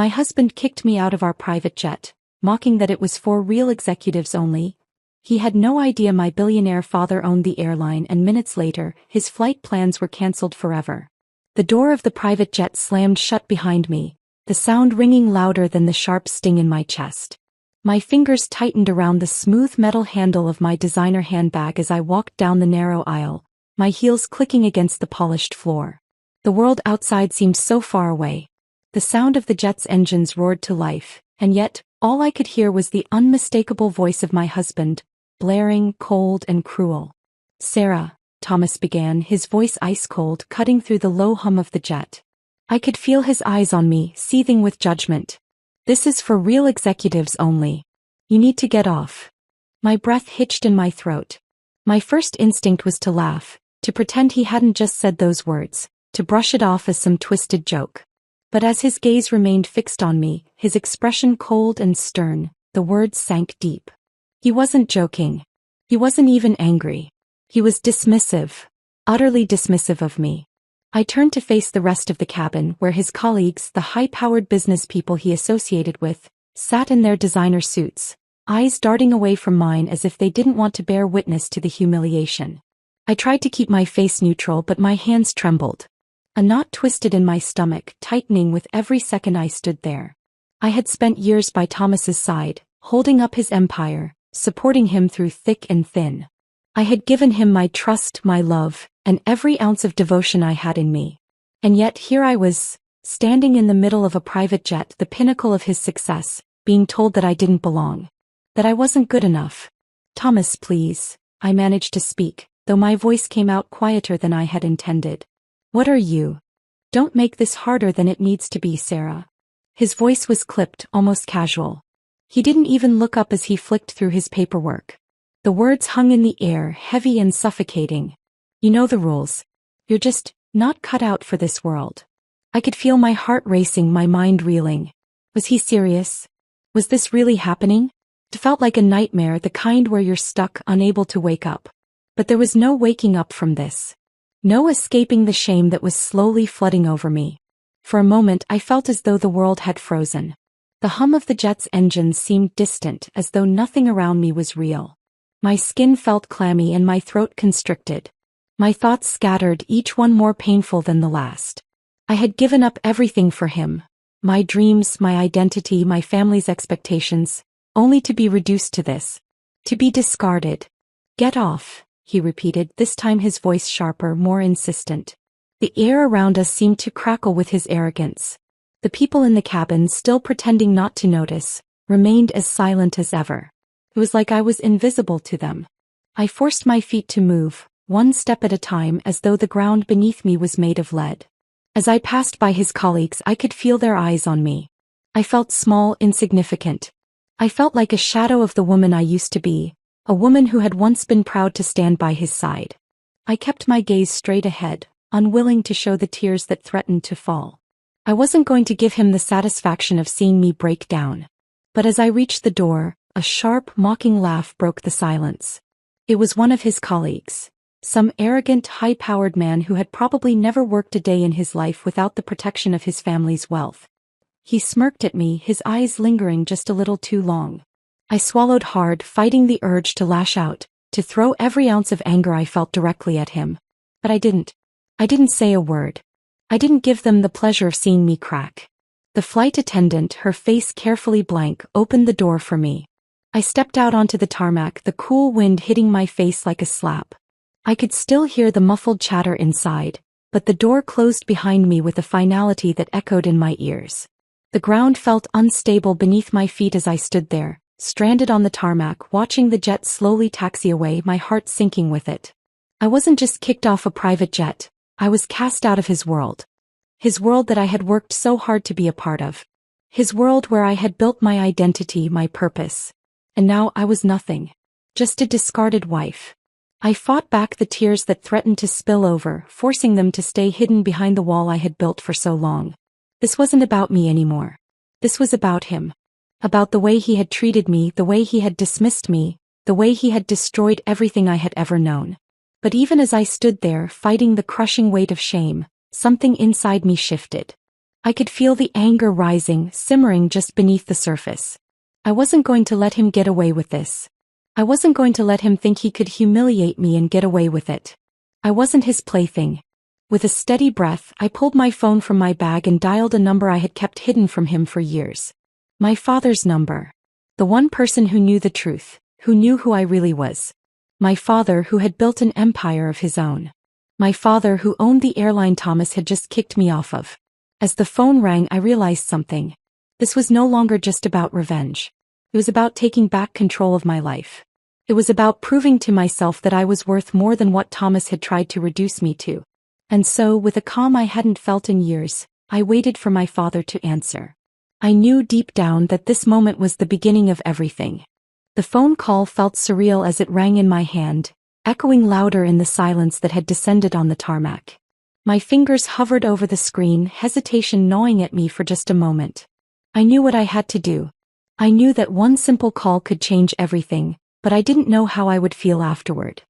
My husband kicked me out of our private jet, mocking that it was for real executives only. He had no idea my billionaire father owned the airline, and minutes later, his flight plans were cancelled forever. The door of the private jet slammed shut behind me, the sound ringing louder than the sharp sting in my chest. My fingers tightened around the smooth metal handle of my designer handbag as I walked down the narrow aisle, my heels clicking against the polished floor. The world outside seemed so far away. The sound of the jet's engines roared to life, and yet, all I could hear was the unmistakable voice of my husband, blaring, cold and cruel. "Sarah," Thomas began, his voice ice-cold, cutting through the low hum of the jet. I could feel his eyes on me, seething with judgment. "This is for real executives only. You need to get off." My breath hitched in my throat. My first instinct was to laugh, to pretend he hadn't just said those words, to brush it off as some twisted joke. But as his gaze remained fixed on me, his expression cold and stern, the words sank deep. He wasn't joking. He wasn't even angry. He was dismissive, utterly dismissive of me. I turned to face the rest of the cabin, where his colleagues, the high-powered business people he associated with, sat in their designer suits, eyes darting away from mine as if they didn't want to bear witness to the humiliation. I tried to keep my face neutral, but my hands trembled. A knot twisted in my stomach, tightening with every second I stood there. I had spent years by Thomas's side, holding up his empire, supporting him through thick and thin. I had given him my trust, my love, and every ounce of devotion I had in me. And yet here I was, standing in the middle of a private jet, the pinnacle of his success, being told that I didn't belong, that I wasn't good enough. "Thomas, please," I managed to speak, though my voice came out quieter than I had intended. "What are you? Don't make this harder than it needs to be, Sarah." His voice was clipped, almost casual. He didn't even look up as he flicked through his paperwork. The words hung in the air, heavy and suffocating. "You know the rules. You're just not cut out for this world." I could feel my heart racing, my mind reeling. Was he serious? Was this really happening? It felt like a nightmare, the kind where you're stuck, unable to wake up. But there was no waking up from this. No escaping the shame that was slowly flooding over me. For a moment I felt as though the world had frozen. The hum of the jet's engines seemed distant, as though nothing around me was real. My skin felt clammy and my throat constricted. My thoughts scattered, each one more painful than the last. I had given up everything for him. My dreams, my identity, my family's expectations, only to be reduced to this. To be discarded. "Get off," he repeated, this time his voice sharper, more insistent. The air around us seemed to crackle with his arrogance. The people in the cabin, still pretending not to notice, remained as silent as ever. It was like I was invisible to them. I forced my feet to move, one step at a time, as though the ground beneath me was made of lead. As I passed by his colleagues, I could feel their eyes on me. I felt small, insignificant. I felt like a shadow of the woman I used to be, a woman who had once been proud to stand by his side. I kept my gaze straight ahead, unwilling to show the tears that threatened to fall. I wasn't going to give him the satisfaction of seeing me break down. But as I reached the door, a sharp, mocking laugh broke the silence. It was one of his colleagues. Some arrogant, high-powered man who had probably never worked a day in his life without the protection of his family's wealth. He smirked at me, his eyes lingering just a little too long. I swallowed hard, fighting the urge to lash out, to throw every ounce of anger I felt directly at him. But I didn't. I didn't say a word. I didn't give them the pleasure of seeing me crack. The flight attendant, her face carefully blank, opened the door for me. I stepped out onto the tarmac, the cool wind hitting my face like a slap. I could still hear the muffled chatter inside, but the door closed behind me with a finality that echoed in my ears. The ground felt unstable beneath my feet as I stood there, stranded on the tarmac, watching the jet slowly taxi away, my heart sinking with it. I wasn't just kicked off a private jet, I was cast out of his world. His world that I had worked so hard to be a part of. His world where I had built my identity, my purpose. And now I was nothing. Just a discarded wife. I fought back the tears that threatened to spill over, forcing them to stay hidden behind the wall I had built for so long. This wasn't about me anymore. This was about him. About the way he had treated me, the way he had dismissed me, the way he had destroyed everything I had ever known. But even as I stood there, fighting the crushing weight of shame, something inside me shifted. I could feel the anger rising, simmering just beneath the surface. I wasn't going to let him get away with this. I wasn't going to let him think he could humiliate me and get away with it. I wasn't his plaything. With a steady breath, I pulled my phone from my bag and dialed a number I had kept hidden from him for years. My father's number. The one person who knew the truth, who knew who I really was. My father who had built an empire of his own. My father who owned the airline Thomas had just kicked me off of. As the phone rang, I realized something. This was no longer just about revenge. It was about taking back control of my life. It was about proving to myself that I was worth more than what Thomas had tried to reduce me to. And so, with a calm I hadn't felt in years, I waited for my father to answer. I knew deep down that this moment was the beginning of everything. The phone call felt surreal as it rang in my hand, echoing louder in the silence that had descended on the tarmac. My fingers hovered over the screen, hesitation gnawing at me for just a moment. I knew what I had to do. I knew that one simple call could change everything, but I didn't know how I would feel afterward.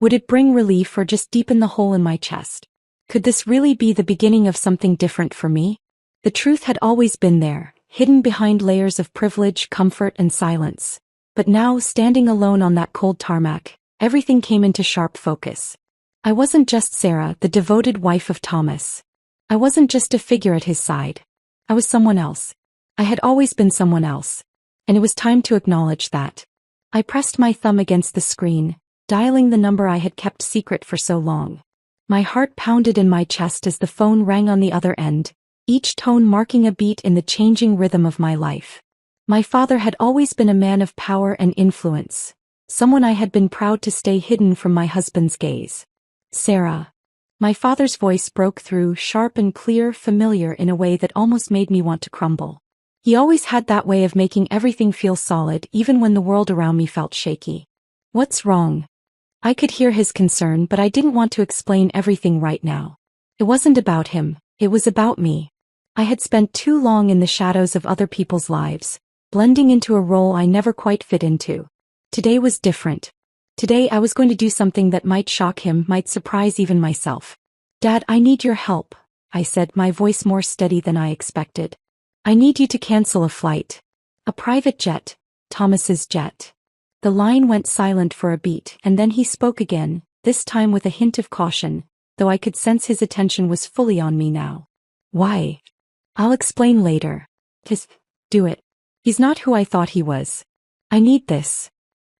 Would it bring relief or just deepen the hole in my chest? Could this really be the beginning of something different for me? The truth had always been there, hidden behind layers of privilege, comfort, and silence. But now, standing alone on that cold tarmac, everything came into sharp focus. I wasn't just Sarah, the devoted wife of Thomas. I wasn't just a figure at his side. I was someone else. I had always been someone else. And it was time to acknowledge that. I pressed my thumb against the screen, dialing the number I had kept secret for so long. My heart pounded in my chest as the phone rang on the other end, each tone marking a beat in the changing rhythm of my life. My father had always been a man of power and influence, someone I had been proud to stay hidden from my husband's gaze. Sarah. My father's voice broke through, sharp and clear, familiar in a way that almost made me want to crumble. He always had that way of making everything feel solid, even when the world around me felt shaky. What's wrong? I could hear his concern, but I didn't want to explain everything right now. It wasn't about him, it was about me. I had spent too long in the shadows of other people's lives, blending into a role I never quite fit into. Today was different. Today I was going to do something that might shock him, might surprise even myself. Dad, I need your help, I said, my voice more steady than I expected. I need you to cancel a flight. A private jet. Thomas's jet. The line went silent for a beat, and then he spoke again, this time with a hint of caution, though I could sense his attention was fully on me now. Why? I'll explain later. Just do it. He's not who I thought he was. I need this.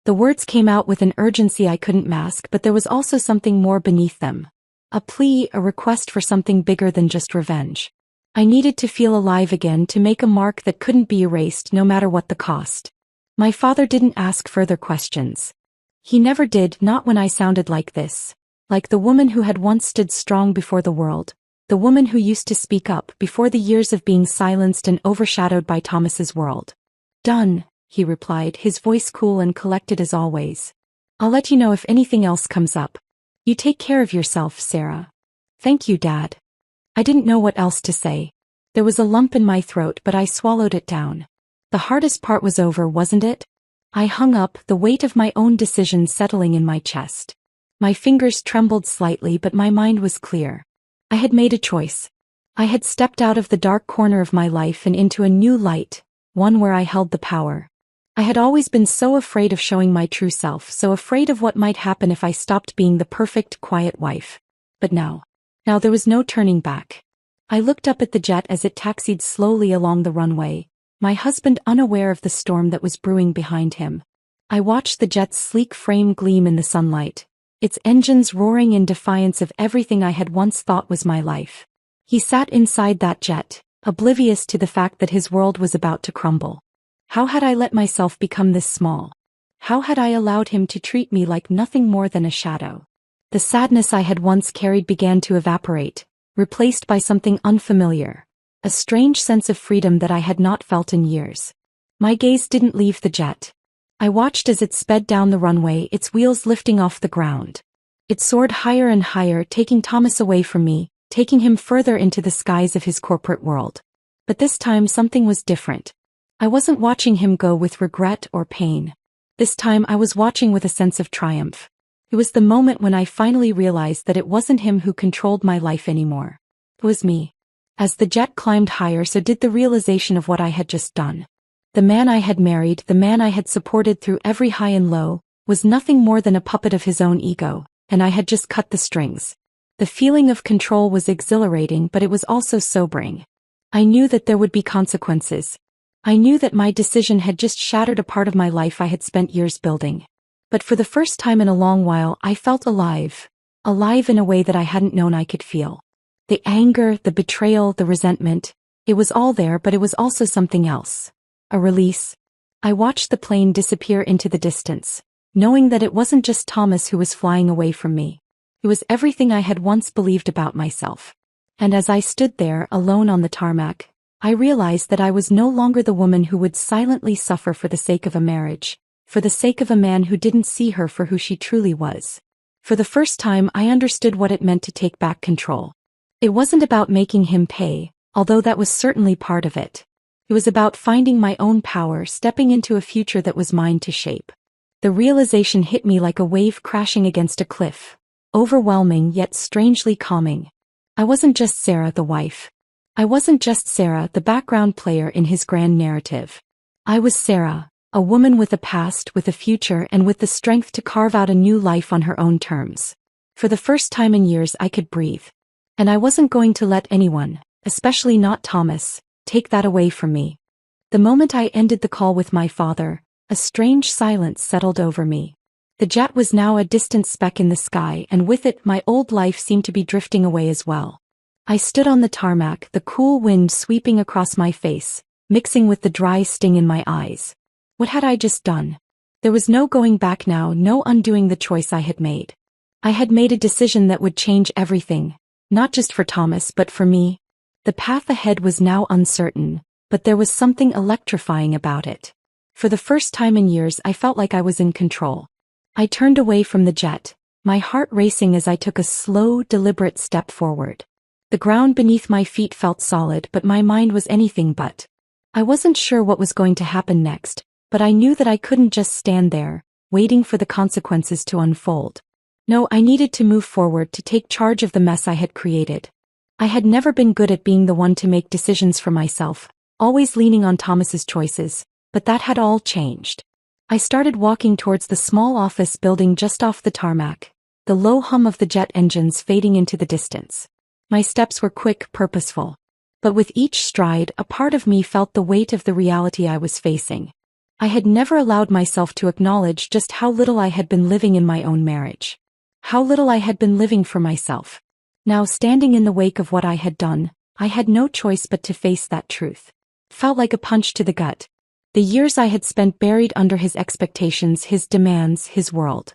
The words came out with an urgency I couldn't mask, but there was also something more beneath them. A plea, a request for something bigger than just revenge. I needed to feel alive again, to make a mark that couldn't be erased no matter what the cost. My father didn't ask further questions. He never did, not when I sounded like this. Like the woman who had once stood strong before the world. The woman who used to speak up before the years of being silenced and overshadowed by Thomas's world. Done, he replied, his voice cool and collected as always. I'll let you know if anything else comes up. You take care of yourself, Sarah. Thank you, Dad. I didn't know what else to say. There was a lump in my throat, but I swallowed it down. The hardest part was over, wasn't it? I hung up, the weight of my own decision settling in my chest. My fingers trembled slightly, but my mind was clear. I had made a choice. I had stepped out of the dark corner of my life and into a new light, one where I held the power. I had always been so afraid of showing my true self, so afraid of what might happen if I stopped being the perfect, quiet wife. But now there was no turning back. I looked up at the jet as it taxied slowly along the runway, my husband unaware of the storm that was brewing behind him. I watched the jet's sleek frame gleam in the sunlight, its engines roaring in defiance of everything I had once thought was my life. He sat inside that jet, oblivious to the fact that his world was about to crumble. How had I let myself become this small? How had I allowed him to treat me like nothing more than a shadow? The sadness I had once carried began to evaporate, replaced by something unfamiliar, a strange sense of freedom that I had not felt in years. My gaze didn't leave the jet. I watched as it sped down the runway, its wheels lifting off the ground. It soared higher and higher, taking Thomas away from me, taking him further into the skies of his corporate world. But this time something was different. I wasn't watching him go with regret or pain. This time I was watching with a sense of triumph. It was the moment when I finally realized that it wasn't him who controlled my life anymore. It was me. As the jet climbed higher, so did the realization of what I had just done. The man I had married, the man I had supported through every high and low, was nothing more than a puppet of his own ego, and I had just cut the strings. The feeling of control was exhilarating, but it was also sobering. I knew that there would be consequences. I knew that my decision had just shattered a part of my life I had spent years building. But for the first time in a long while, I felt alive. Alive in a way that I hadn't known I could feel. The anger, the betrayal, the resentment, it was all there, but it was also something else. A release. I watched the plane disappear into the distance, knowing that it wasn't just Thomas who was flying away from me. It was everything I had once believed about myself. And as I stood there, alone on the tarmac, I realized that I was no longer the woman who would silently suffer for the sake of a marriage, for the sake of a man who didn't see her for who she truly was. For the first time, I understood what it meant to take back control. It wasn't about making him pay, although that was certainly part of it. It was about finding my own power, stepping into a future that was mine to shape. The realization hit me like a wave crashing against a cliff, overwhelming yet strangely calming. I wasn't just Sarah, the wife. I wasn't just Sarah, the background player in his grand narrative. I was Sarah, a woman with a past, with a future, and with the strength to carve out a new life on her own terms. For the first time in years, I could breathe. And I wasn't going to let anyone, especially not Thomas, take that away from me. The moment I ended the call with my father, a strange silence settled over me. The jet was now a distant speck in the sky, and with it my old life seemed to be drifting away as well. I stood on the tarmac, the cool wind sweeping across my face, mixing with the dry sting in my eyes. What had I just done? There was no going back now, no undoing the choice I had made. I had made a decision that would change everything, not just for Thomas but for me. The path ahead was now uncertain, but there was something electrifying about it. For the first time in years I felt like I was in control. I turned away from the jet, my heart racing as I took a slow, deliberate step forward. The ground beneath my feet felt solid, but my mind was anything but. I wasn't sure what was going to happen next, but I knew that I couldn't just stand there, waiting for the consequences to unfold. No, I needed to move forward, to take charge of the mess I had created. I had never been good at being the one to make decisions for myself, always leaning on Thomas's choices, but that had all changed. I started walking towards the small office building just off the tarmac, the low hum of the jet engines fading into the distance. My steps were quick, purposeful. But with each stride, a part of me felt the weight of the reality I was facing. I had never allowed myself to acknowledge just how little I had been living in my own marriage. How little I had been living for myself. Now, standing in the wake of what I had done, I had no choice but to face that truth. It felt like a punch to the gut. The years I had spent buried under his expectations, his demands, his world.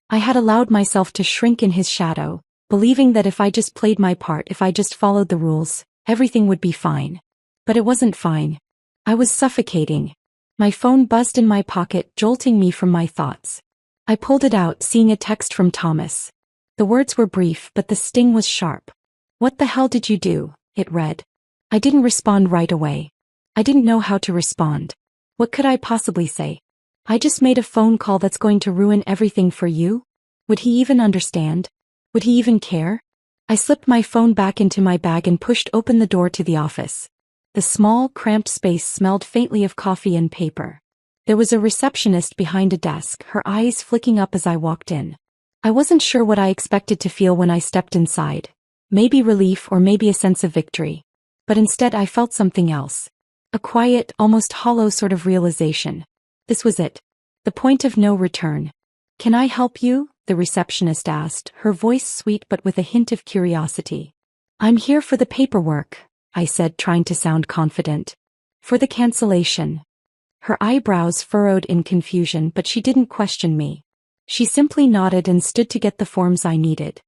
I had allowed myself to shrink in his shadow, believing that if I just played my part, if I just followed the rules, everything would be fine. But it wasn't fine. I was suffocating. My phone buzzed in my pocket, jolting me from my thoughts. I pulled it out, seeing a text from Thomas. The words were brief, but the sting was sharp. "What the hell did you do?" it read. I didn't respond right away. I didn't know how to respond. What could I possibly say? I just made a phone call that's going to ruin everything for you? Would he even understand? Would he even care? I slipped my phone back into my bag and pushed open the door to the office. The small, cramped space smelled faintly of coffee and paper. There was a receptionist behind a desk, her eyes flicking up as I walked in. I wasn't sure what I expected to feel when I stepped inside. Maybe relief or maybe a sense of victory. But instead I felt something else. A quiet, almost hollow sort of realization. This was it. The point of no return. "Can I help you?" the receptionist asked, her voice sweet but with a hint of curiosity. "I'm here for the paperwork," I said, trying to sound confident. "For the cancellation." Her eyebrows furrowed in confusion, but she didn't question me. She simply nodded and stood to get the forms I needed.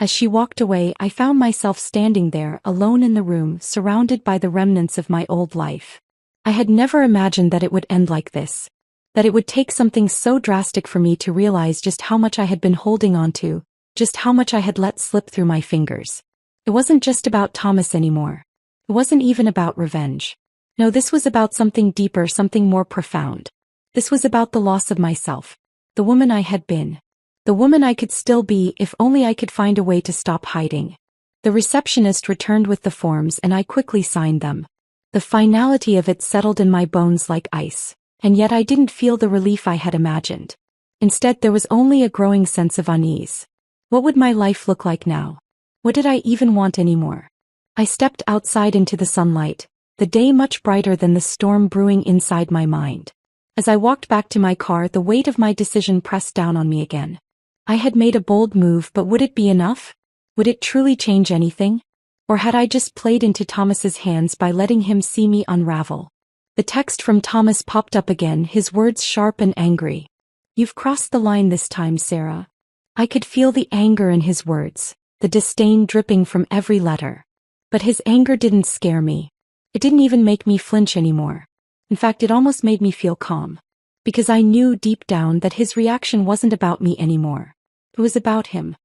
As she walked away, I found myself standing there, alone in the room, surrounded by the remnants of my old life. I had never imagined that it would end like this. That it would take something so drastic for me to realize just how much I had been holding on to, just how much I had let slip through my fingers. It wasn't just about Thomas anymore. It wasn't even about revenge. No, this was about something deeper, something more profound. This was about the loss of myself. The woman I had been. The woman I could still be if only I could find a way to stop hiding. The receptionist returned with the forms and I quickly signed them. The finality of it settled in my bones like ice, and yet I didn't feel the relief I had imagined. Instead, there was only a growing sense of unease. What would my life look like now? What did I even want anymore? I stepped outside into the sunlight, the day much brighter than the storm brewing inside my mind. As I walked back to my car, the weight of my decision pressed down on me again. I had made a bold move, but would it be enough? Would it truly change anything? Or had I just played into Thomas's hands by letting him see me unravel? The text from Thomas popped up again, his words sharp and angry. "You've crossed the line this time, Sarah." I could feel the anger in his words, the disdain dripping from every letter. But his anger didn't scare me. It didn't even make me flinch anymore. In fact, it almost made me feel calm. Because I knew deep down that his reaction wasn't about me anymore. It was about him.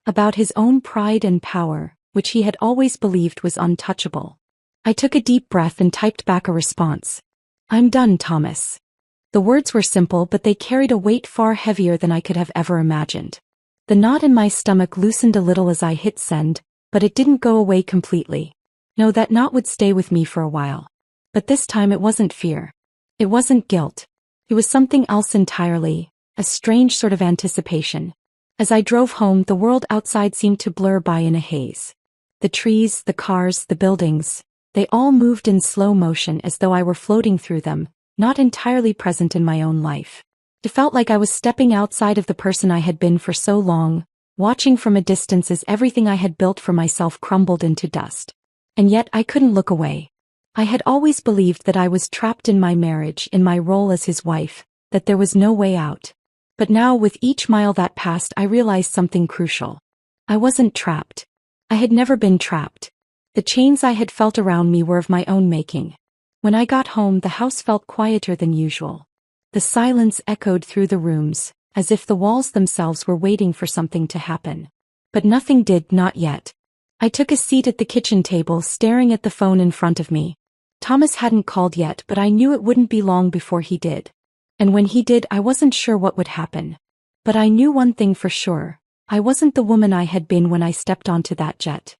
About his own pride and power, which he had always believed was untouchable. I took a deep breath and typed back a response. "I'm done, Thomas." The words were simple, but they carried a weight far heavier than I could have ever imagined. The knot in my stomach loosened a little as I hit send, but it didn't go away completely. No, that knot would stay with me for a while. But this time it wasn't fear. It wasn't guilt. It was something else entirely, a strange sort of anticipation. As I drove home, the world outside seemed to blur by in a haze. The trees, the cars, the buildings, they all moved in slow motion as though I were floating through them, not entirely present in my own life. It felt like I was stepping outside of the person I had been for so long, watching from a distance as everything I had built for myself crumbled into dust. And yet I couldn't look away. I had always believed that I was trapped in my marriage, in my role as his wife, that there was no way out. But now, with each mile that passed, I realized something crucial. I wasn't trapped. I had never been trapped. The chains I had felt around me were of my own making. When I got home, the house felt quieter than usual. The silence echoed through the rooms, as if the walls themselves were waiting for something to happen. But nothing did, not yet. I took a seat at the kitchen table, staring at the phone in front of me. Thomas hadn't called yet, but I knew it wouldn't be long before he did. And when he did, I wasn't sure what would happen. But I knew one thing for sure. I wasn't the woman I had been when I stepped onto that jet.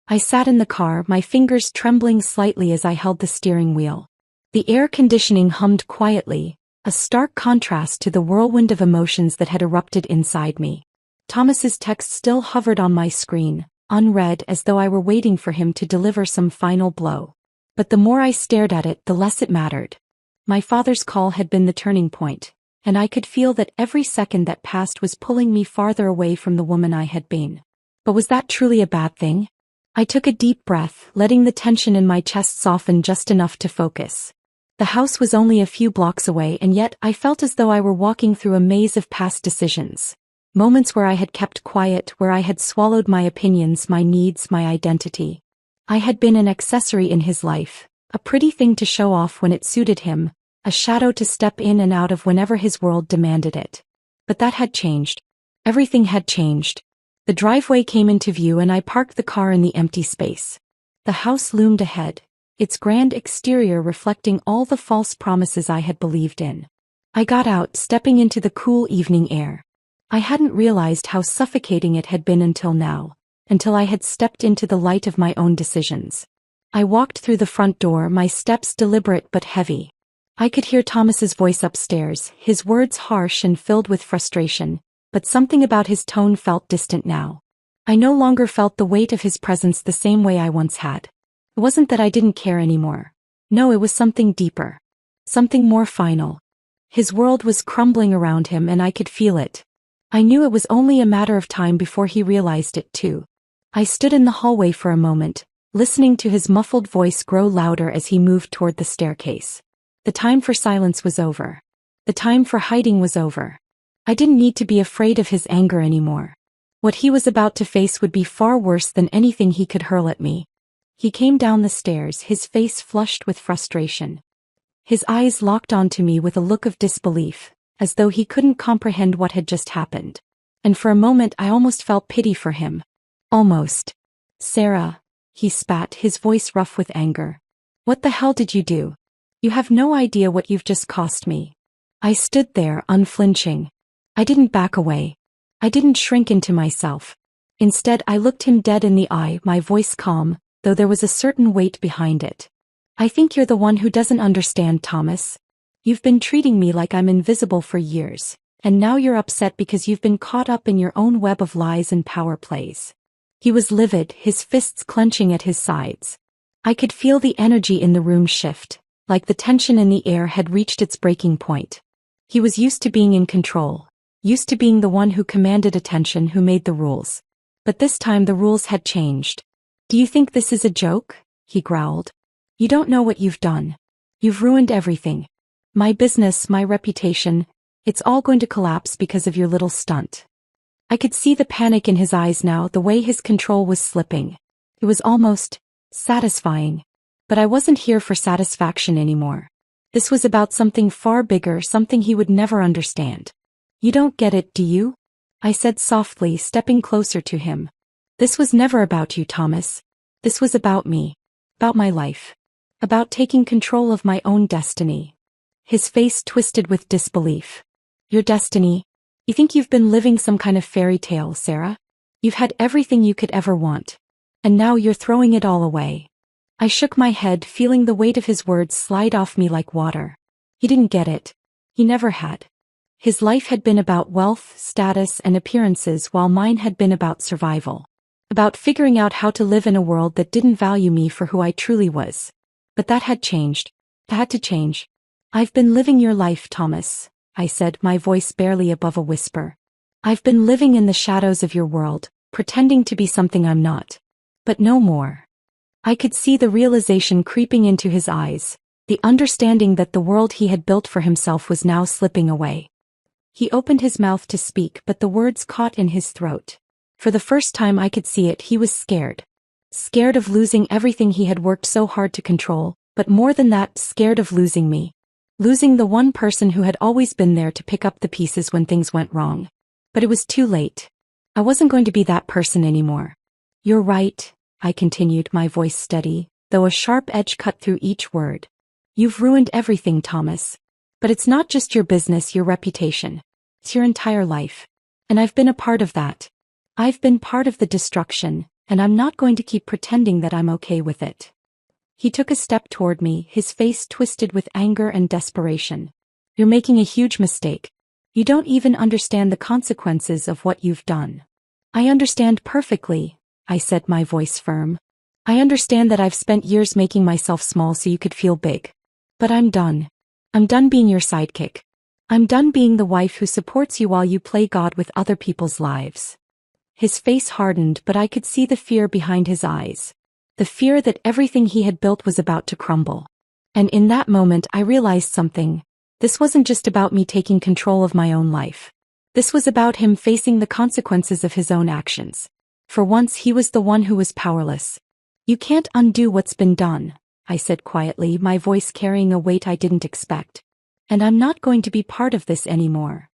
I sat in the car, my fingers trembling slightly as I held the steering wheel. The air conditioning hummed quietly, a stark contrast to the whirlwind of emotions that had erupted inside me. Thomas's text still hovered on my screen, unread, as though I were waiting for him to deliver some final blow. But the more I stared at it, the less it mattered. My father's call had been the turning point, and I could feel that every second that passed was pulling me farther away from the woman I had been. But was that truly a bad thing? I took a deep breath, letting the tension in my chest soften just enough to focus. The house was only a few blocks away, and yet I felt as though I were walking through a maze of past decisions. Moments where I had kept quiet, where I had swallowed my opinions, my needs, my identity. I had been an accessory in his life, a pretty thing to show off when it suited him, a shadow to step in and out of whenever his world demanded it. But that had changed. Everything had changed. The driveway came into view and I parked the car in the empty space. The house loomed ahead, its grand exterior reflecting all the false promises I had believed in. I got out, stepping into the cool evening air. I hadn't realized how suffocating it had been until now, until I had stepped into the light of my own decisions. I walked through the front door, my steps deliberate but heavy. I could hear Thomas's voice upstairs, his words harsh and filled with frustration, but something about his tone felt distant now. I no longer felt the weight of his presence the same way I once had. It wasn't that I didn't care anymore. No, it was something deeper. Something more final. His world was crumbling around him and I could feel it. I knew it was only a matter of time before he realized it too. I stood in the hallway for a moment, listening to his muffled voice grow louder as he moved toward the staircase. The time for silence was over. The time for hiding was over. I didn't need to be afraid of his anger anymore. What he was about to face would be far worse than anything he could hurl at me. He came down the stairs, his face flushed with frustration. His eyes locked onto me with a look of disbelief, as though he couldn't comprehend what had just happened. And for a moment I almost felt pity for him. Almost. "Sarah," he spat, his voice rough with anger. "What the hell did you do? You have no idea what you've just cost me." I stood there, unflinching. I didn't back away. I didn't shrink into myself. Instead, I looked him dead in the eye, my voice calm, though there was a certain weight behind it. I think you're the one who doesn't understand, Thomas. You've been treating me like I'm invisible for years, and now you're upset because you've been caught up in your own web of lies and power plays. He was livid, his fists clenching at his sides. I could feel the energy in the room shift, like the tension in the air had reached its breaking point. He was used to being in control, used to being the one who commanded attention, who made the rules. But this time the rules had changed. "Do you think this is a joke?" he growled. "You don't know what you've done. You've ruined everything. My business, my reputation, it's all going to collapse because of your little stunt." I could see the panic in his eyes now, the way his control was slipping. It was almost satisfying. But I wasn't here for satisfaction anymore. This was about something far bigger, something he would never understand. "You don't get it, do you?" I said softly, stepping closer to him. "This was never about you, Thomas. This was about me. About my life. About taking control of my own destiny." His face twisted with disbelief. "Your destiny? You think you've been living some kind of fairy tale, Sarah? You've had everything you could ever want. And now you're throwing it all away." I shook my head, feeling the weight of his words slide off me like water. He didn't get it. He never had. His life had been about wealth, status, and appearances, while mine had been about survival. About figuring out how to live in a world that didn't value me for who I truly was. But that had changed. That had to change. "I've been living your life, Thomas," I said, my voice barely above a whisper. "I've been living in the shadows of your world, pretending to be something I'm not. But no more." I could see the realization creeping into his eyes, the understanding that the world he had built for himself was now slipping away. He opened his mouth to speak, but the words caught in his throat. For the first time I could see it, he was scared. Scared of losing everything he had worked so hard to control, but more than that, scared of losing me. Losing the one person who had always been there to pick up the pieces when things went wrong. But it was too late. I wasn't going to be that person anymore. "You're right," I continued, my voice steady, though a sharp edge cut through each word. "You've ruined everything, Thomas. But it's not just your business, your reputation. It's your entire life. And I've been a part of that. I've been part of the destruction, and I'm not going to keep pretending that I'm okay with it." He took a step toward me, his face twisted with anger and desperation. "You're making a huge mistake. You don't even understand the consequences of what you've done." "I understand perfectly," I said, my voice firm. "I understand that I've spent years making myself small so you could feel big. But I'm done. I'm done being your sidekick. I'm done being the wife who supports you while you play God with other people's lives." His face hardened, but I could see the fear behind his eyes. The fear that everything he had built was about to crumble. And in that moment I realized something. This wasn't just about me taking control of my own life. This was about him facing the consequences of his own actions. For once he was the one who was powerless. "You can't undo what's been done," I said quietly, my voice carrying a weight I didn't expect. "And I'm not going to be part of this anymore."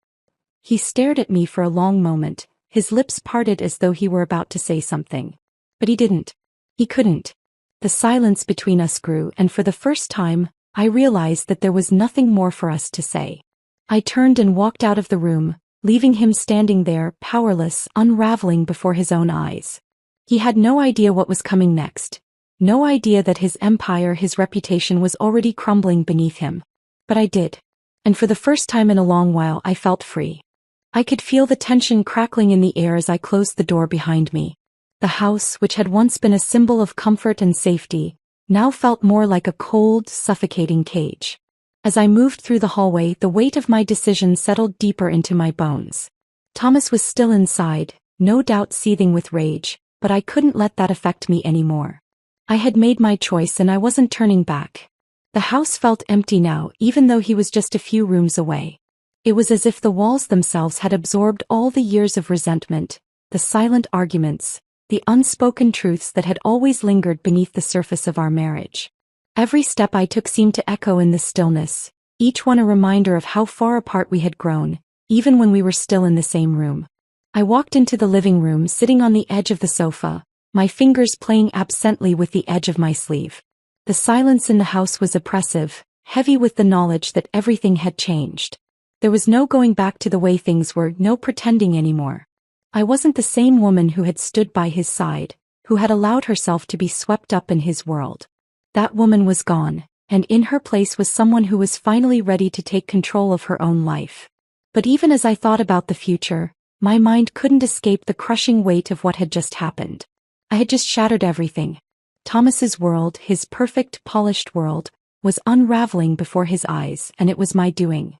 He stared at me for a long moment, his lips parted as though he were about to say something. But he didn't. He couldn't. The silence between us grew, and for the first time, I realized that there was nothing more for us to say. I turned and walked out of the room, leaving him standing there, powerless, unraveling before his own eyes. He had no idea what was coming next. No idea that his empire, his reputation was already crumbling beneath him. But I did. And for the first time in a long while I felt free. I could feel the tension crackling in the air as I closed the door behind me. The house, which had once been a symbol of comfort and safety, now felt more like a cold, suffocating cage. As I moved through the hallway, the weight of my decision settled deeper into my bones. Thomas was still inside, no doubt seething with rage, but I couldn't let that affect me anymore. I had made my choice and I wasn't turning back. The house felt empty now, even though he was just a few rooms away. It was as if the walls themselves had absorbed all the years of resentment, the silent arguments, the unspoken truths that had always lingered beneath the surface of our marriage. Every step I took seemed to echo in the stillness, each one a reminder of how far apart we had grown, even when we were still in the same room. I walked into the living room, sitting on the edge of the sofa, my fingers playing absently with the edge of my sleeve. The silence in the house was oppressive, heavy with the knowledge that everything had changed. There was no going back to the way things were, no pretending anymore. I wasn't the same woman who had stood by his side, who had allowed herself to be swept up in his world. That woman was gone, and in her place was someone who was finally ready to take control of her own life. But even as I thought about the future, my mind couldn't escape the crushing weight of what had just happened. I had just shattered everything. Thomas's world, his perfect, polished world, was unraveling before his eyes, and it was my doing.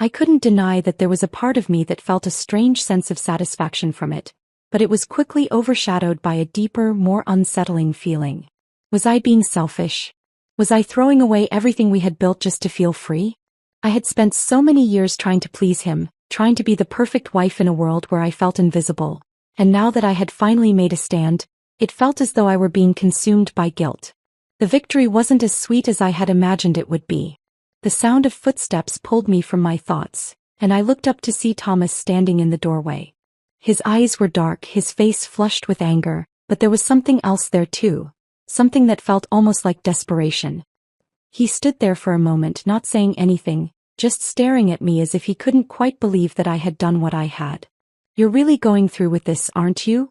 I couldn't deny that there was a part of me that felt a strange sense of satisfaction from it, but it was quickly overshadowed by a deeper, more unsettling feeling. Was I being selfish? Was I throwing away everything we had built just to feel free? I had spent so many years trying to please him, trying to be the perfect wife in a world where I felt invisible, and now that I had finally made a stand, it felt as though I were being consumed by guilt. The victory wasn't as sweet as I had imagined it would be. The sound of footsteps pulled me from my thoughts, and I looked up to see Thomas standing in the doorway. His eyes were dark, his face flushed with anger, but there was something else there too, something that felt almost like desperation. He stood there for a moment, not saying anything, just staring at me as if he couldn't quite believe that I had done what I had. "You're really going through with this, aren't you?"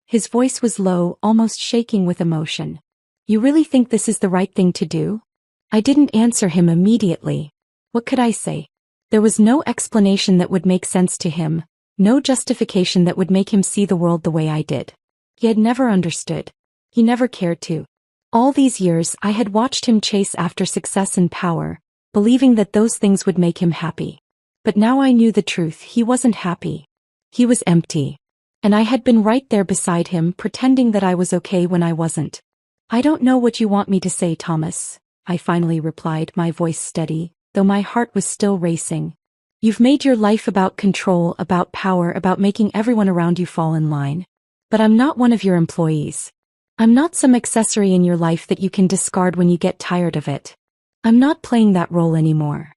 His voice was low, almost shaking with emotion. "You really think this is the right thing to do?" I didn't answer him immediately. What could I say? There was no explanation that would make sense to him, no justification that would make him see the world the way I did. He had never understood. He never cared to. All these years I had watched him chase after success and power, believing that those things would make him happy. But now I knew the truth. He wasn't happy. He was empty. And I had been right there beside him, pretending that I was okay when I wasn't. "I don't know what you want me to say, Thomas," I finally replied, my voice steady, though my heart was still racing. "You've made your life about control, about power, about making everyone around you fall in line. But I'm not one of your employees. I'm not some accessory in your life that you can discard when you get tired of it. I'm not playing that role anymore."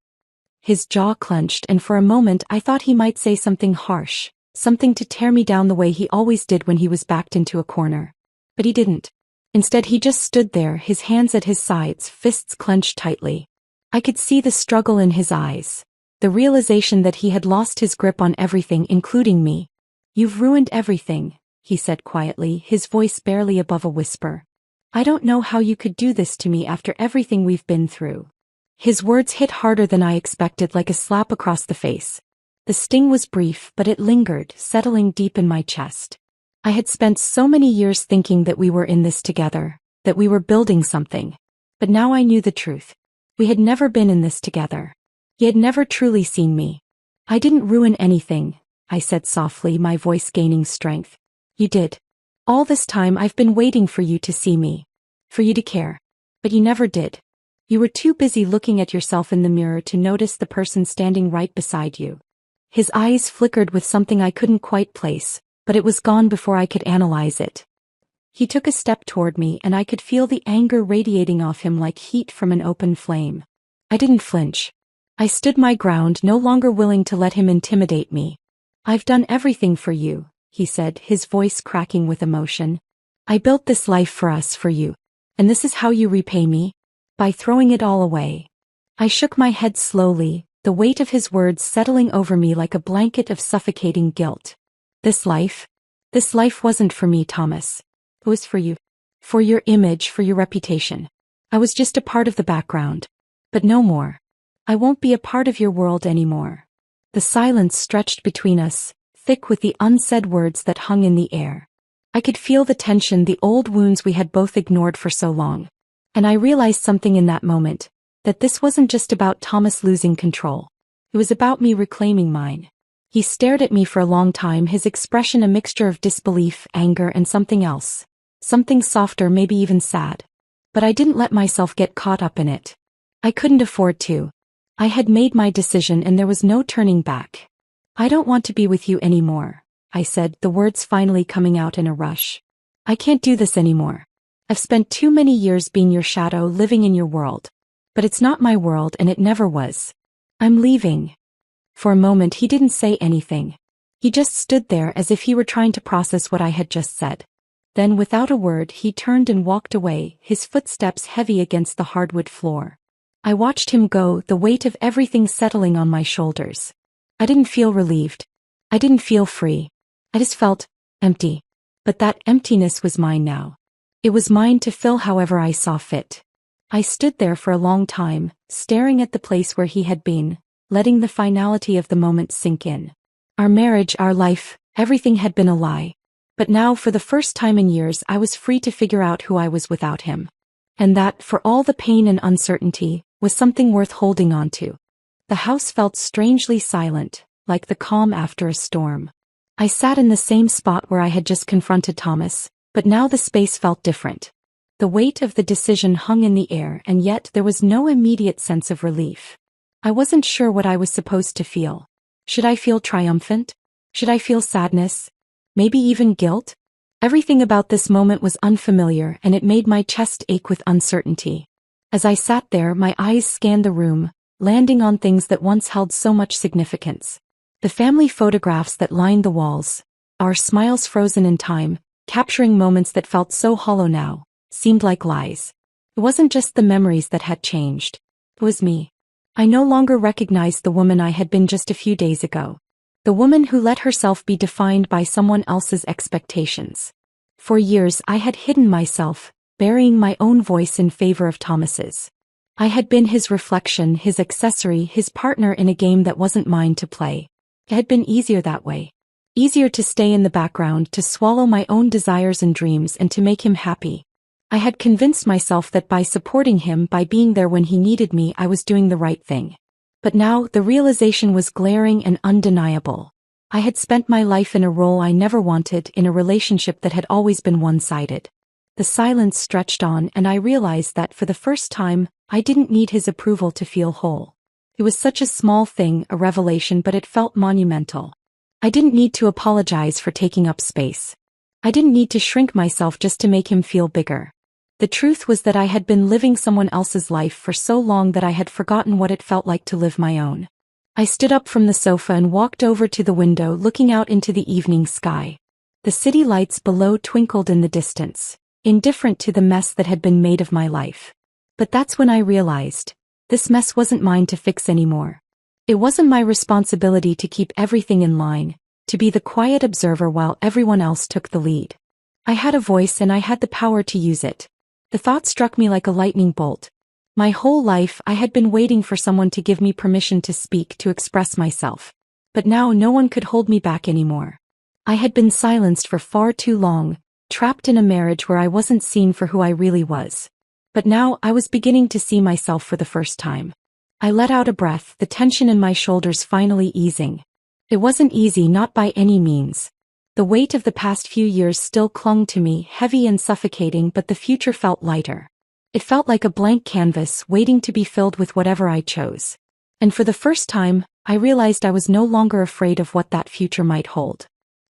His jaw clenched, and for a moment I thought he might say something harsh, something to tear me down the way he always did when he was backed into a corner. But he didn't. Instead, he just stood there, his hands at his sides, fists clenched tightly. I could see the struggle in his eyes, the realization that he had lost his grip on everything, including me. "You've ruined everything," he said quietly, his voice barely above a whisper. "I don't know how you could do this to me after everything we've been through." His words hit harder than I expected, like a slap across the face. The sting was brief, but it lingered, settling deep in my chest. I had spent so many years thinking that we were in this together, that we were building something. But now I knew the truth. We had never been in this together. He had never truly seen me. "I didn't ruin anything," I said softly, my voice gaining strength. "You did. All this time I've been waiting for you to see me, for you to care. But you never did. You were too busy looking at yourself in the mirror to notice the person standing right beside you." His eyes flickered with something I couldn't quite place, but it was gone before I could analyze it. He took a step toward me, and I could feel the anger radiating off him like heat from an open flame. I didn't flinch. I stood my ground, no longer willing to let him intimidate me. "I've done everything for you," he said, his voice cracking with emotion. "I built this life for us, for you. And this is how you repay me? By throwing it all away." I shook my head slowly, the weight of his words settling over me like a blanket of suffocating guilt. This life wasn't for me, Thomas. It was for you. For your image, for your reputation. I was just a part of the background. But no more. I won't be a part of your world anymore." The silence stretched between us, thick with the unsaid words that hung in the air. I could feel the tension, the old wounds we had both ignored for so long. And I realized something in that moment, that this wasn't just about Thomas losing control. It was about me reclaiming mine. He stared at me for a long time, his expression a mixture of disbelief, anger, and something else. Something softer, maybe even sad. But I didn't let myself get caught up in it. I couldn't afford to. I had made my decision and there was no turning back. "I don't want to be with you anymore," I said, the words finally coming out in a rush. "I can't do this anymore. I've spent too many years being your shadow, living in your world. But it's not my world, and it never was. I'm leaving." For a moment he didn't say anything. He just stood there as if he were trying to process what I had just said. Then without a word he turned and walked away, his footsteps heavy against the hardwood floor. I watched him go, the weight of everything settling on my shoulders. I didn't feel relieved. I didn't feel free. I just felt empty. But that emptiness was mine now. It was mine to fill however I saw fit. I stood there for a long time, staring at the place where he had been, letting the finality of the moment sink in. Our marriage, our life, everything had been a lie. But now, for the first time in years, I was free to figure out who I was without him. And that, for all the pain and uncertainty, was something worth holding on to. The house felt strangely silent, like the calm after a storm. I sat in the same spot where I had just confronted Thomas, but now the space felt different. The weight of the decision hung in the air, and yet there was no immediate sense of relief. I wasn't sure what I was supposed to feel. Should I feel triumphant? Should I feel sadness? Maybe even guilt? Everything about this moment was unfamiliar, and it made my chest ache with uncertainty. As I sat there, my eyes scanned the room, landing on things that once held so much significance. The family photographs that lined the walls, our smiles frozen in time, capturing moments that felt so hollow now, seemed like lies. It wasn't just the memories that had changed. It was me. I no longer recognized the woman I had been just a few days ago. The woman who let herself be defined by someone else's expectations. For years I had hidden myself, burying my own voice in favor of Thomas's. I had been his reflection, his accessory, his partner in a game that wasn't mine to play. It had been easier that way. Easier to stay in the background, to swallow my own desires and dreams, and to make him happy. I had convinced myself that by supporting him, by being there when he needed me, I was doing the right thing. But now, the realization was glaring and undeniable. I had spent my life in a role I never wanted, in a relationship that had always been one-sided. The silence stretched on, and I realized that, for the first time, I didn't need his approval to feel whole. It was such a small thing, a revelation, but it felt monumental. I didn't need to apologize for taking up space. I didn't need to shrink myself just to make him feel bigger. The truth was that I had been living someone else's life for so long that I had forgotten what it felt like to live my own. I stood up from the sofa and walked over to the window, looking out into the evening sky. The city lights below twinkled in the distance, indifferent to the mess that had been made of my life. But that's when I realized, this mess wasn't mine to fix anymore. It wasn't my responsibility to keep everything in line, to be the quiet observer while everyone else took the lead. I had a voice and I had the power to use it. The thought struck me like a lightning bolt. My whole life I had been waiting for someone to give me permission to speak, to express myself. But now no one could hold me back anymore. I had been silenced for far too long, trapped in a marriage where I wasn't seen for who I really was. But now I was beginning to see myself for the first time. I let out a breath, the tension in my shoulders finally easing. It wasn't easy, not by any means. The weight of the past few years still clung to me, heavy and suffocating, but the future felt lighter. It felt like a blank canvas waiting to be filled with whatever I chose. And for the first time, I realized I was no longer afraid of what that future might hold.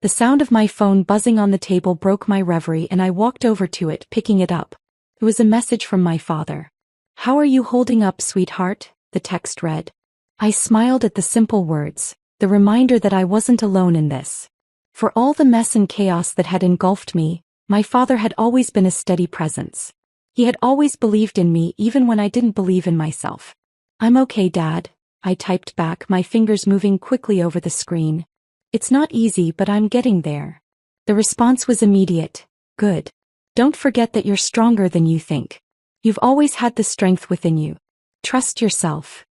The sound of my phone buzzing on the table broke my reverie, and I walked over to it, picking it up. It was a message from my father. "How are you holding up, sweetheart?" the text read. I smiled at the simple words, the reminder that I wasn't alone in this. For all the mess and chaos that had engulfed me, my father had always been a steady presence. He had always believed in me even when I didn't believe in myself. "I'm okay, Dad," I typed back, my fingers moving quickly over the screen. "It's not easy, but I'm getting there." The response was immediate. "Good. Don't forget that you're stronger than you think. You've always had the strength within you. Trust yourself."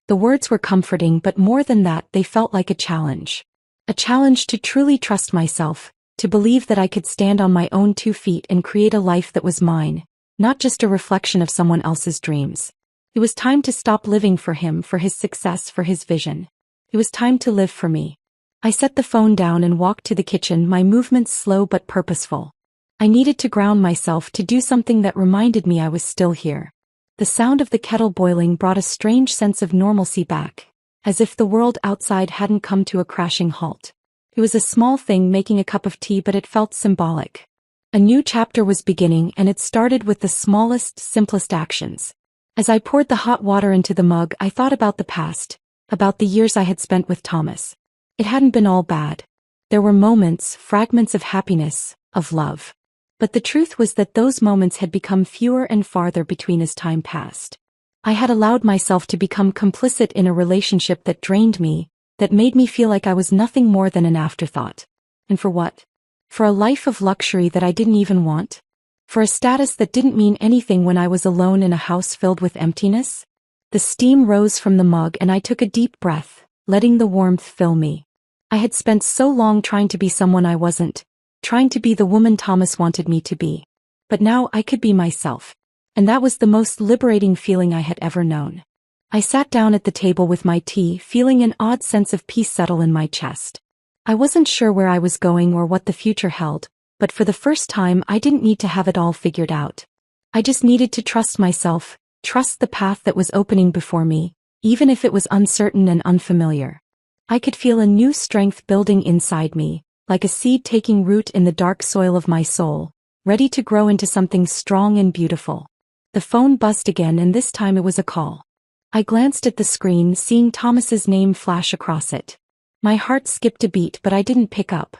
The words were comforting, but more than that, they felt like a challenge. A challenge to truly trust myself, to believe that I could stand on my own 2 feet and create a life that was mine, not just a reflection of someone else's dreams. It was time to stop living for him, for his success, for his vision. It was time to live for me. I set the phone down and walked to the kitchen, my movements slow but purposeful. I needed to ground myself, to do something that reminded me I was still here. The sound of the kettle boiling brought a strange sense of normalcy back, as if the world outside hadn't come to a crashing halt. It was a small thing, making a cup of tea, but it felt symbolic. A new chapter was beginning, and it started with the smallest, simplest actions. As I poured the hot water into the mug, I thought about the past, about the years I had spent with Thomas. It hadn't been all bad. There were moments, fragments of happiness, of love. But the truth was that those moments had become fewer and farther between as time passed. I had allowed myself to become complicit in a relationship that drained me, that made me feel like I was nothing more than an afterthought. And for what? For a life of luxury that I didn't even want? For a status that didn't mean anything when I was alone in a house filled with emptiness? The steam rose from the mug and I took a deep breath, letting the warmth fill me. I had spent so long trying to be someone I wasn't, trying to be the woman Thomas wanted me to be. But now I could be myself. And that was the most liberating feeling I had ever known. I sat down at the table with my tea, feeling an odd sense of peace settle in my chest. I wasn't sure where I was going or what the future held, but for the first time I didn't need to have it all figured out. I just needed to trust myself, trust the path that was opening before me, even if it was uncertain and unfamiliar. I could feel a new strength building inside me, like a seed taking root in the dark soil of my soul, ready to grow into something strong and beautiful. The phone buzzed again, and this time it was a call. I glanced at the screen, seeing Thomas's name flash across it. My heart skipped a beat, but I didn't pick up.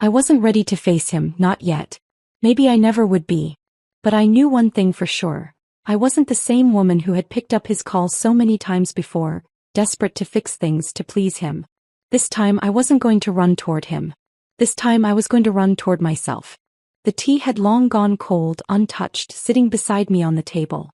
I wasn't ready to face him, not yet. Maybe I never would be. But I knew one thing for sure. I wasn't the same woman who had picked up his call so many times before, desperate to fix things to please him. This time I wasn't going to run toward him. This time I was going to run toward myself. The tea had long gone cold, untouched, sitting beside me on the table.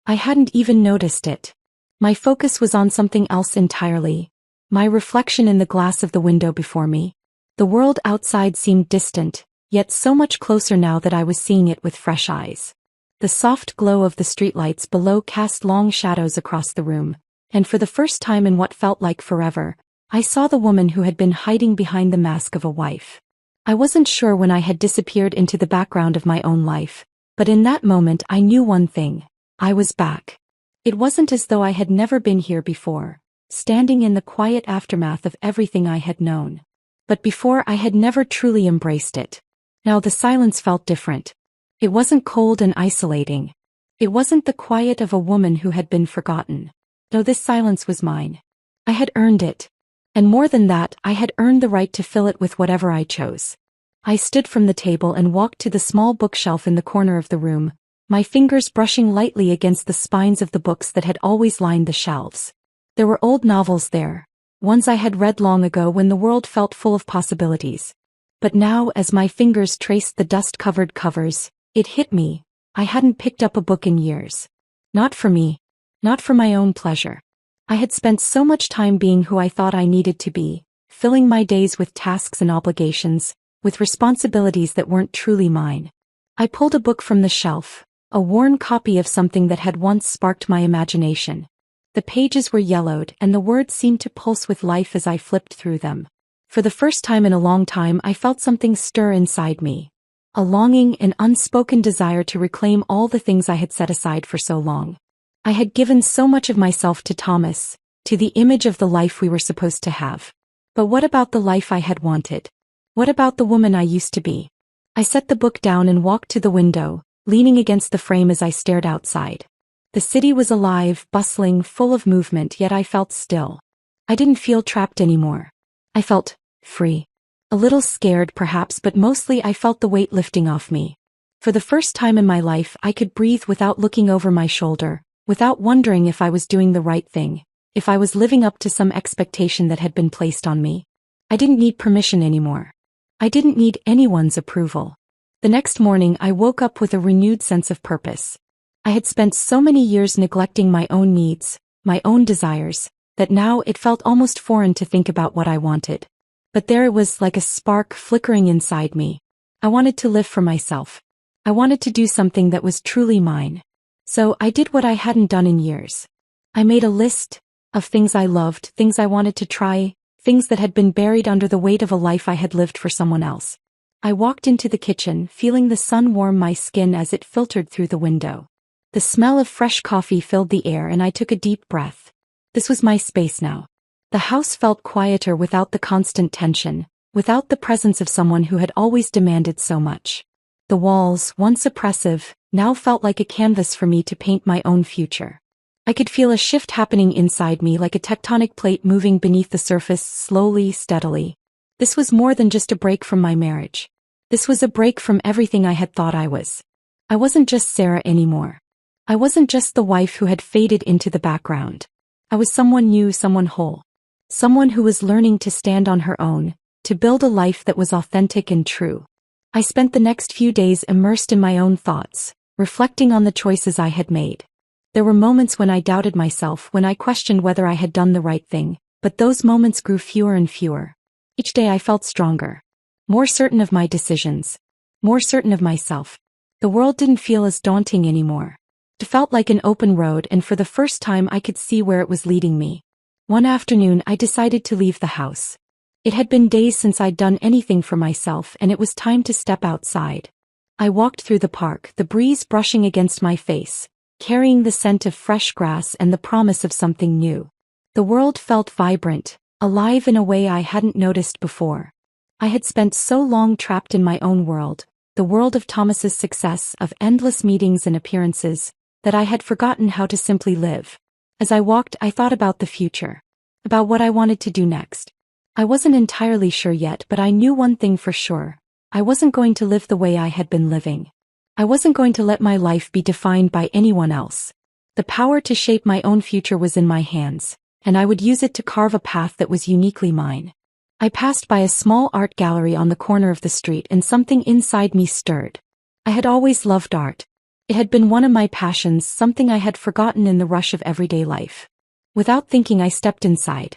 I hadn't even noticed it. My focus was on something else entirely. My reflection in the glass of the window before me. The world outside seemed distant, yet so much closer now that I was seeing it with fresh eyes. The soft glow of the streetlights below cast long shadows across the room, and for the first time in what felt like forever, I saw the woman who had been hiding behind the mask of a wife. I wasn't sure when I had disappeared into the background of my own life, but in that moment I knew one thing. I was back. It wasn't as though I had never been here before, standing in the quiet aftermath of everything I had known. But before I had never truly embraced it. Now the silence felt different. It wasn't cold and isolating. It wasn't the quiet of a woman who had been forgotten. No, this silence was mine. I had earned it. And more than that, I had earned the right to fill it with whatever I chose. I stood from the table and walked to the small bookshelf in the corner of the room, my fingers brushing lightly against the spines of the books that had always lined the shelves. There were old novels there, ones I had read long ago when the world felt full of possibilities. But now, as my fingers traced the dust-covered covers, it hit me. I hadn't picked up a book in years. Not for me. Not for my own pleasure. I had spent so much time being who I thought I needed to be, filling my days with tasks and obligations, with responsibilities that weren't truly mine. I pulled a book from the shelf, a worn copy of something that had once sparked my imagination. The pages were yellowed, and the words seemed to pulse with life as I flipped through them. For the first time in a long time, I felt something stir inside me. A longing, an unspoken desire to reclaim all the things I had set aside for so long. I had given so much of myself to Thomas, to the image of the life we were supposed to have. But what about the life I had wanted? What about the woman I used to be? I set the book down and walked to the window, leaning against the frame as I stared outside. The city was alive, bustling, full of movement, yet I felt still. I didn't feel trapped anymore. I felt free. A little scared perhaps, but mostly I felt the weight lifting off me. For the first time in my life I could breathe without looking over my shoulder, without wondering if I was doing the right thing, if I was living up to some expectation that had been placed on me. I didn't need permission anymore. I didn't need anyone's approval. The next morning I woke up with a renewed sense of purpose. I had spent so many years neglecting my own needs, my own desires, that now it felt almost foreign to think about what I wanted. But there it was, like a spark flickering inside me. I wanted to live for myself. I wanted to do something that was truly mine. So I did what I hadn't done in years. I made a list of things I loved, things I wanted to try, things that had been buried under the weight of a life I had lived for someone else. I walked into the kitchen, feeling the sun warm my skin as it filtered through the window. The smell of fresh coffee filled the air and I took a deep breath. This was my space now. The house felt quieter without the constant tension, without the presence of someone who had always demanded so much. The walls, once oppressive, now felt like a canvas for me to paint my own future. I could feel a shift happening inside me, like a tectonic plate moving beneath the surface slowly, steadily. This was more than just a break from my marriage. This was a break from everything I had thought I was. I wasn't just Sarah anymore. I wasn't just the wife who had faded into the background. I was someone new, someone whole. Someone who was learning to stand on her own, to build a life that was authentic and true. I spent the next few days immersed in my own thoughts, reflecting on the choices I had made. There were moments when I doubted myself, when I questioned whether I had done the right thing, but those moments grew fewer and fewer. Each day I felt stronger, more certain of my decisions, more certain of myself. The world didn't feel as daunting anymore. It felt like an open road, and for the first time I could see where it was leading me. One afternoon I decided to leave the house. It had been days since I'd done anything for myself, and it was time to step outside. I walked through the park, the breeze brushing against my face, carrying the scent of fresh grass and the promise of something new. The world felt vibrant, alive in a way I hadn't noticed before. I had spent so long trapped in my own world, the world of Thomas's success, of endless meetings and appearances, that I had forgotten how to simply live. As I walked, I thought about the future, about what I wanted to do next. I wasn't entirely sure yet, but I knew one thing for sure. I wasn't going to live the way I had been living. I wasn't going to let my life be defined by anyone else. The power to shape my own future was in my hands, and I would use it to carve a path that was uniquely mine. I passed by a small art gallery on the corner of the street, and something inside me stirred. I had always loved art. It had been one of my passions, something I had forgotten in the rush of everyday life. Without thinking, I stepped inside.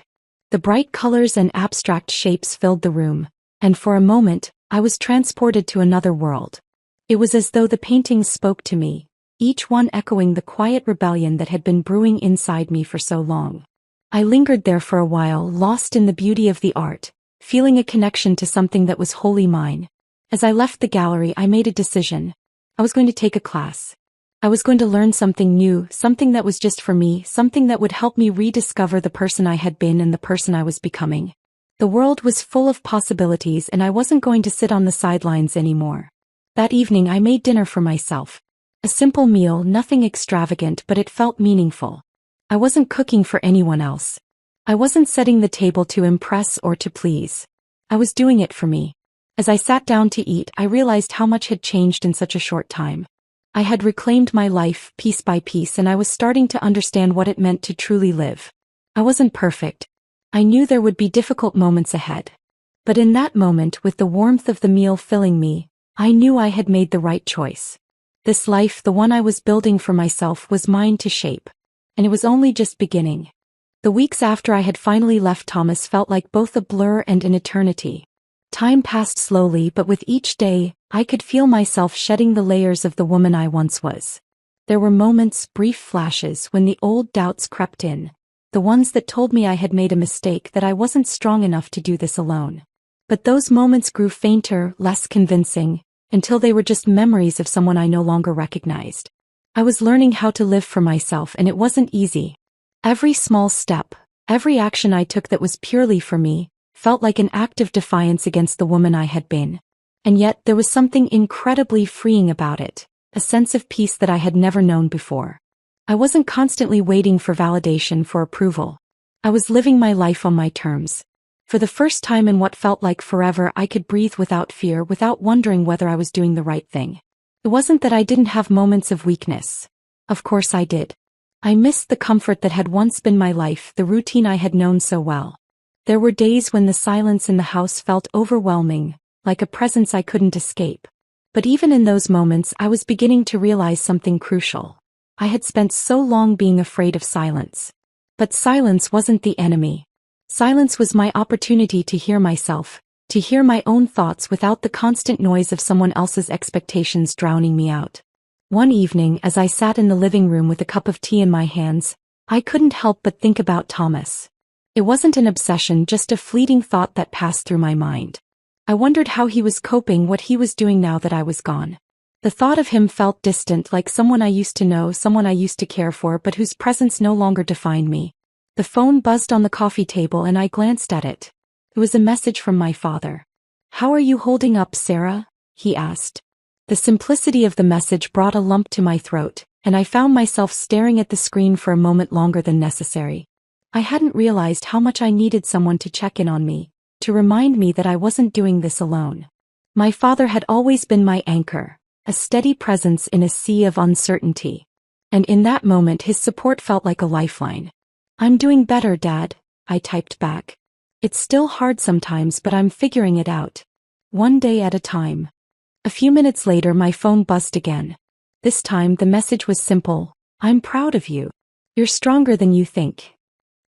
The bright colors and abstract shapes filled the room, and for a moment, I was transported to another world. It was as though the paintings spoke to me, each one echoing the quiet rebellion that had been brewing inside me for so long. I lingered there for a while, lost in the beauty of the art, feeling a connection to something that was wholly mine. As I left the gallery, I made a decision. I was going to take a class. I was going to learn something new, something that was just for me, something that would help me rediscover the person I had been and the person I was becoming. The world was full of possibilities, and I wasn't going to sit on the sidelines anymore. That evening I made dinner for myself. A simple meal, nothing extravagant, but it felt meaningful. I wasn't cooking for anyone else. I wasn't setting the table to impress or to please. I was doing it for me. As I sat down to eat, I realized how much had changed in such a short time. I had reclaimed my life piece by piece, and I was starting to understand what it meant to truly live. I wasn't perfect. I knew there would be difficult moments ahead. But in that moment, with the warmth of the meal filling me, I knew I had made the right choice. This life, the one I was building for myself, was mine to shape. And it was only just beginning. The weeks after I had finally left Thomas felt like both a blur and an eternity. Time passed slowly, but with each day, I could feel myself shedding the layers of the woman I once was. There were moments, brief flashes, when the old doubts crept in. The ones that told me I had made a mistake, that I wasn't strong enough to do this alone. But those moments grew fainter, less convincing, until they were just memories of someone I no longer recognized. I was learning how to live for myself, and it wasn't easy. Every small step, every action I took that was purely for me, felt like an act of defiance against the woman I had been. And yet there was something incredibly freeing about it, a sense of peace that I had never known before. I wasn't constantly waiting for validation, for approval. I was living my life on my terms. For the first time in what felt like forever, I could breathe without fear, without wondering whether I was doing the right thing. It wasn't that I didn't have moments of weakness. Of course I did. I missed the comfort that had once been my life, the routine I had known so well. There were days when the silence in the house felt overwhelming, like a presence I couldn't escape. But even in those moments, I was beginning to realize something crucial. I had spent so long being afraid of silence. But silence wasn't the enemy. Silence was my opportunity to hear myself, to hear my own thoughts without the constant noise of someone else's expectations drowning me out. One evening, as I sat in the living room with a cup of tea in my hands, I couldn't help but think about Thomas. It wasn't an obsession, just a fleeting thought that passed through my mind. I wondered how he was coping, what he was doing now that I was gone. The thought of him felt distant, like someone I used to know, someone I used to care for, but whose presence no longer defined me. The phone buzzed on the coffee table and I glanced at it. It was a message from my father. "How are you holding up, Sarah?" he asked. The simplicity of the message brought a lump to my throat, and I found myself staring at the screen for a moment longer than necessary. I hadn't realized how much I needed someone to check in on me, to remind me that I wasn't doing this alone. My father had always been my anchor, a steady presence in a sea of uncertainty. And in that moment his support felt like a lifeline. "I'm doing better, Dad," I typed back. It's still hard sometimes, but I'm figuring it out. One day at a time. A few minutes later, my phone buzzed again. This time, the message was simple. I'm proud of you. You're stronger than you think.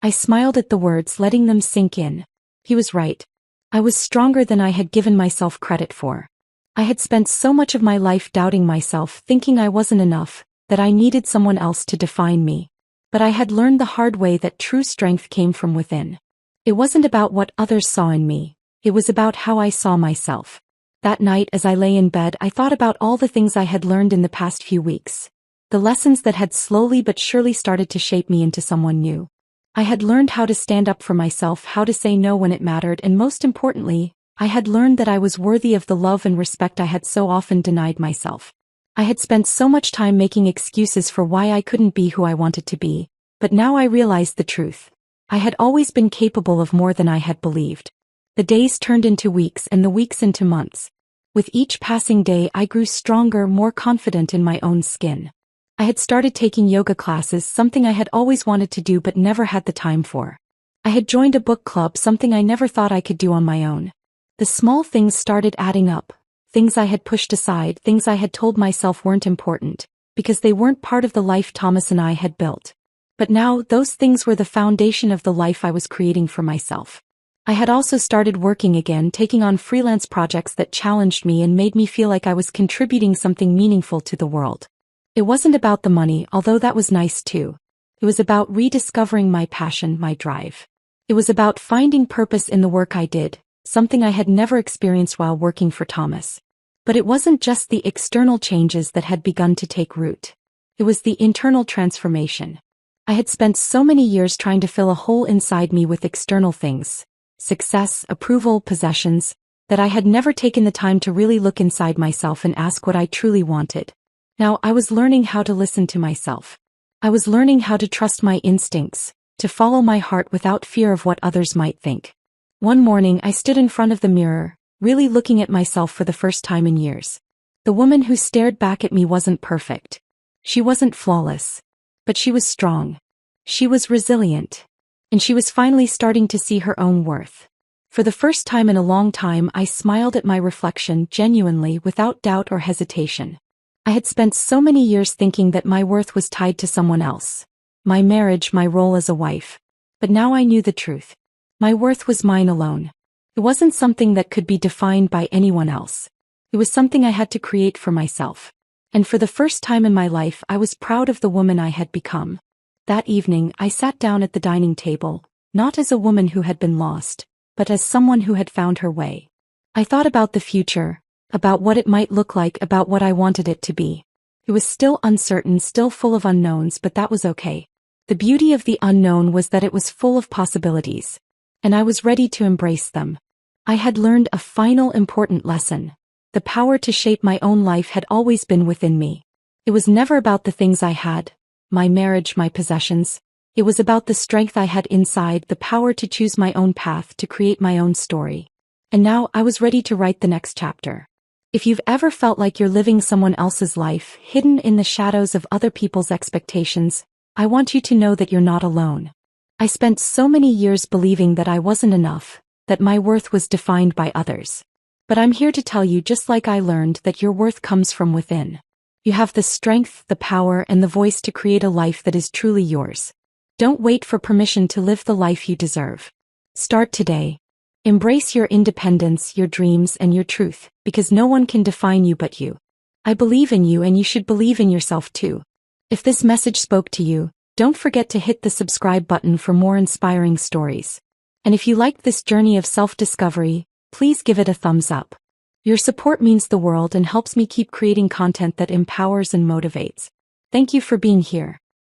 I smiled at the words, letting them sink in. He was right. I was stronger than I had given myself credit for. I had spent so much of my life doubting myself, thinking I wasn't enough, that I needed someone else to define me. But I had learned the hard way that true strength came from within. It wasn't about what others saw in me. It was about how I saw myself. That night, as I lay in bed, I thought about all the things I had learned in the past few weeks. The lessons that had slowly but surely started to shape me into someone new. I had learned how to stand up for myself, how to say no when it mattered, and most importantly, I had learned that I was worthy of the love and respect I had so often denied myself. I had spent so much time making excuses for why I couldn't be who I wanted to be, but now I realized the truth. I had always been capable of more than I had believed. The days turned into weeks and the weeks into months. With each passing day, I grew stronger, more confident in my own skin. I had started taking yoga classes, something I had always wanted to do but never had the time for. I had joined a book club, something I never thought I could do on my own. The small things started adding up. Things I had pushed aside, things I had told myself weren't important, because they weren't part of the life Thomas and I had built. But now, those things were the foundation of the life I was creating for myself. I had also started working again, taking on freelance projects that challenged me and made me feel like I was contributing something meaningful to the world. It wasn't about the money, although that was nice too. It was about rediscovering my passion, my drive. It was about finding purpose in the work I did, something I had never experienced while working for Thomas. But it wasn't just the external changes that had begun to take root. It was the internal transformation. I had spent so many years trying to fill a hole inside me with external things, success, approval, possessions, that I had never taken the time to really look inside myself and ask what I truly wanted. Now I was learning how to listen to myself. I was learning how to trust my instincts, to follow my heart without fear of what others might think. One morning I stood in front of the mirror, really looking at myself for the first time in years. The woman who stared back at me wasn't perfect. She wasn't flawless. But she was strong. She was resilient. And she was finally starting to see her own worth. For the first time in a long time, I smiled at my reflection genuinely, without doubt or hesitation. I had spent so many years thinking that my worth was tied to someone else. My marriage, my role as a wife. But now I knew the truth. My worth was mine alone. It wasn't something that could be defined by anyone else. It was something I had to create for myself. And for the first time in my life, I was proud of the woman I had become. That evening, I sat down at the dining table, not as a woman who had been lost, but as someone who had found her way. I thought about the future, about what it might look like, about what I wanted it to be. It was still uncertain, still full of unknowns, but that was okay. The beauty of the unknown was that it was full of possibilities. And I was ready to embrace them. I had learned a final important lesson. The power to shape my own life had always been within me. It was never about the things I had, my marriage, my possessions. It was about the strength I had inside, the power to choose my own path, to create my own story. And now I was ready to write the next chapter. If you've ever felt like you're living someone else's life, hidden in the shadows of other people's expectations, I want you to know that you're not alone. I spent so many years believing that I wasn't enough, that my worth was defined by others. But I'm here to tell you, just like I learned, that your worth comes from within. You have the strength, the power, and the voice to create a life that is truly yours. Don't wait for permission to live the life you deserve. Start today. Embrace your independence, your dreams, and your truth, because no one can define you but you. I believe in you, and you should believe in yourself too. If this message spoke to you, don't forget to hit the subscribe button for more inspiring stories. And if you liked this journey of self-discovery, please give it a thumbs up. Your support means the world and helps me keep creating content that empowers and motivates. Thank you for being here.